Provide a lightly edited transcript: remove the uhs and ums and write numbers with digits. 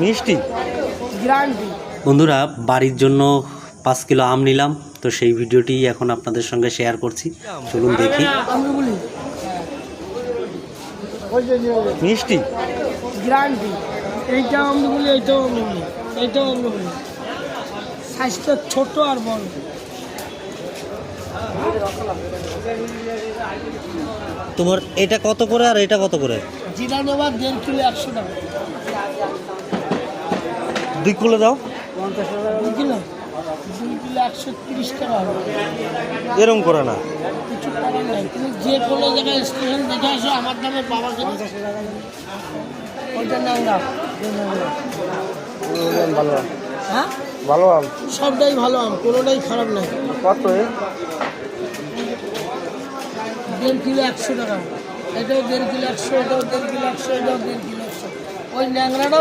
মিষ্টি গ্যারান্টি। বন্ধুরা বাড়ির জন্য 5 কিলো আম নিলাম, তো সেই ভিডিওটি এখন আপনাদের সঙ্গে শেয়ার করছি। চলুন দেখি। মিষ্টি গ্যারান্টি। এইটাও আমগুলি, এইটাও আমগুলি, এইটাও আমগুলি। সাইজটা ছোট আর বড়। তোমার এটা কত করে আর এটা কত করে? জিরা নেওয়া 1.5 কিলো 100 টাকা। 2 কিলো দাও। 2 কিলো 130 টাকা হবে। এরকম করে না, কিছু করার নাই। তুমি যে কোনো জায়গায় স্টেশন দেখে আসো, আমার দামে পাবা কিনা। ওইটা নাঙ্গা ভালো হ্যাঁ, ভালো আম। সবটাই ভালো আম, কোনোটাই খারাপ নাই। কত? 1.5 কিলো 100 টাকা। এটাও 1.5 কিলো 100, এটাও 1.5 কিলো 100, এটাও 1.5 কিলো 100। ওই ন্যাংরাটাও